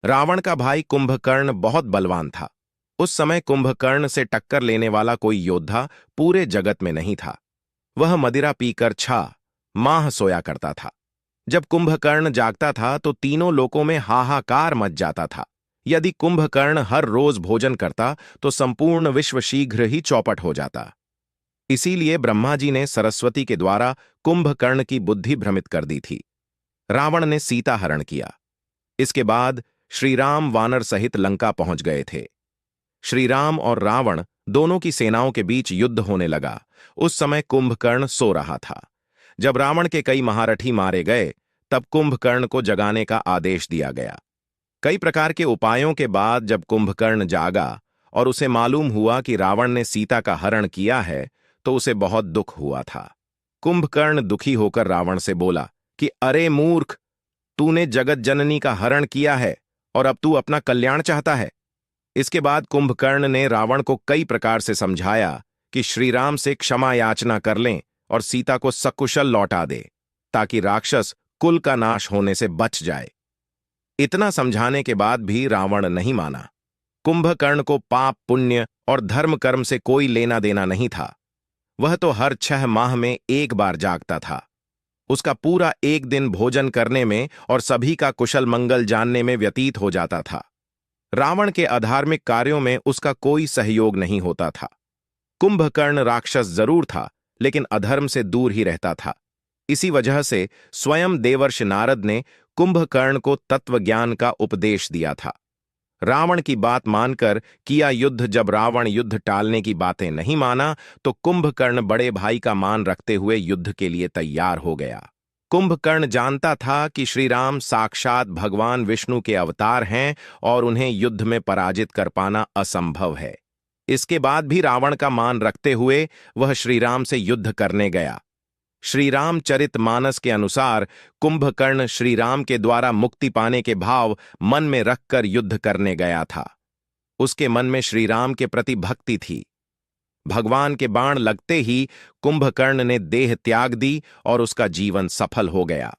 रावण का भाई कुंभकर्ण बहुत बलवान था। उस समय कुंभकर्ण से टक्कर लेने वाला कोई योद्धा पूरे जगत में नहीं था। वह मदिरा पीकर माह सोया करता था। जब कुंभकर्ण जागता था तो तीनों लोकों में हाहाकार मच जाता था। यदि कुंभकर्ण हर रोज भोजन करता तो संपूर्ण विश्व शीघ्र ही चौपट हो जाता। इसीलिए ब्रह्मा जी ने सरस्वती के द्वारा कुंभकर्ण की बुद्धि भ्रमित कर दी थी। रावण ने सीता हरण किया। इसके बाद श्री राम वानर सहित लंका पहुंच गए थे। श्री राम और रावण दोनों की सेनाओं के बीच युद्ध होने लगा। उस समय कुंभकर्ण सो रहा था। जब रावण के कई महारथी मारे गए तब कुंभकर्ण को जगाने का आदेश दिया गया। कई प्रकार के उपायों के बाद जब कुंभकर्ण जागा और उसे मालूम हुआ कि रावण ने सीता का हरण किया है तो उसे बहुत दुख हुआ था। कुंभकर्ण दुखी होकर रावण से बोला कि अरे मूर्ख, तूने जगत जननी का हरण किया है और अब तू अपना कल्याण चाहता है। इसके बाद कुंभकर्ण ने रावण को कई प्रकार से समझाया कि श्री राम से क्षमा याचना कर लें और सीता को सकुशल लौटा दे, ताकि राक्षस कुल का नाश होने से बच जाए। इतना समझाने के बाद भी रावण नहीं माना। कुंभकर्ण को पाप पुण्य और धर्म कर्म से कोई लेना देना नहीं था। वह तो हर 6 माह में एक बार जागता था। उसका पूरा एक दिन भोजन करने में और सभी का कुशल मंगल जानने में व्यतीत हो जाता था। रावण के अधार्मिक कार्यों में उसका कोई सहयोग नहीं होता था। कुंभकर्ण राक्षस जरूर था, लेकिन अधर्म से दूर ही रहता था। इसी वजह से स्वयं देवर्षि नारद ने कुंभकर्ण को तत्वज्ञान का उपदेश दिया था। रावण की बात मानकर किया युद्ध जब रावण युद्ध टालने की बातें नहीं माना तो कुंभकर्ण बड़े भाई का मान रखते हुए युद्ध के लिए तैयार हो गया। कुंभकर्ण जानता था कि श्री राम साक्षात भगवान विष्णु के अवतार हैं और उन्हें युद्ध में पराजित कर पाना असंभव है। इसके बाद भी रावण का मान रखते हुए वह श्री राम से युद्ध करने गया। श्री रामचरितमानस के अनुसार कुंभकर्ण श्री राम के द्वारा मुक्ति पाने के भाव मन में रखकर युद्ध करने गया था। उसके मन में श्री राम के प्रति भक्ति थी। भगवान के बाण लगते ही कुंभकर्ण ने देह त्याग दी और उसका जीवन सफल हो गया।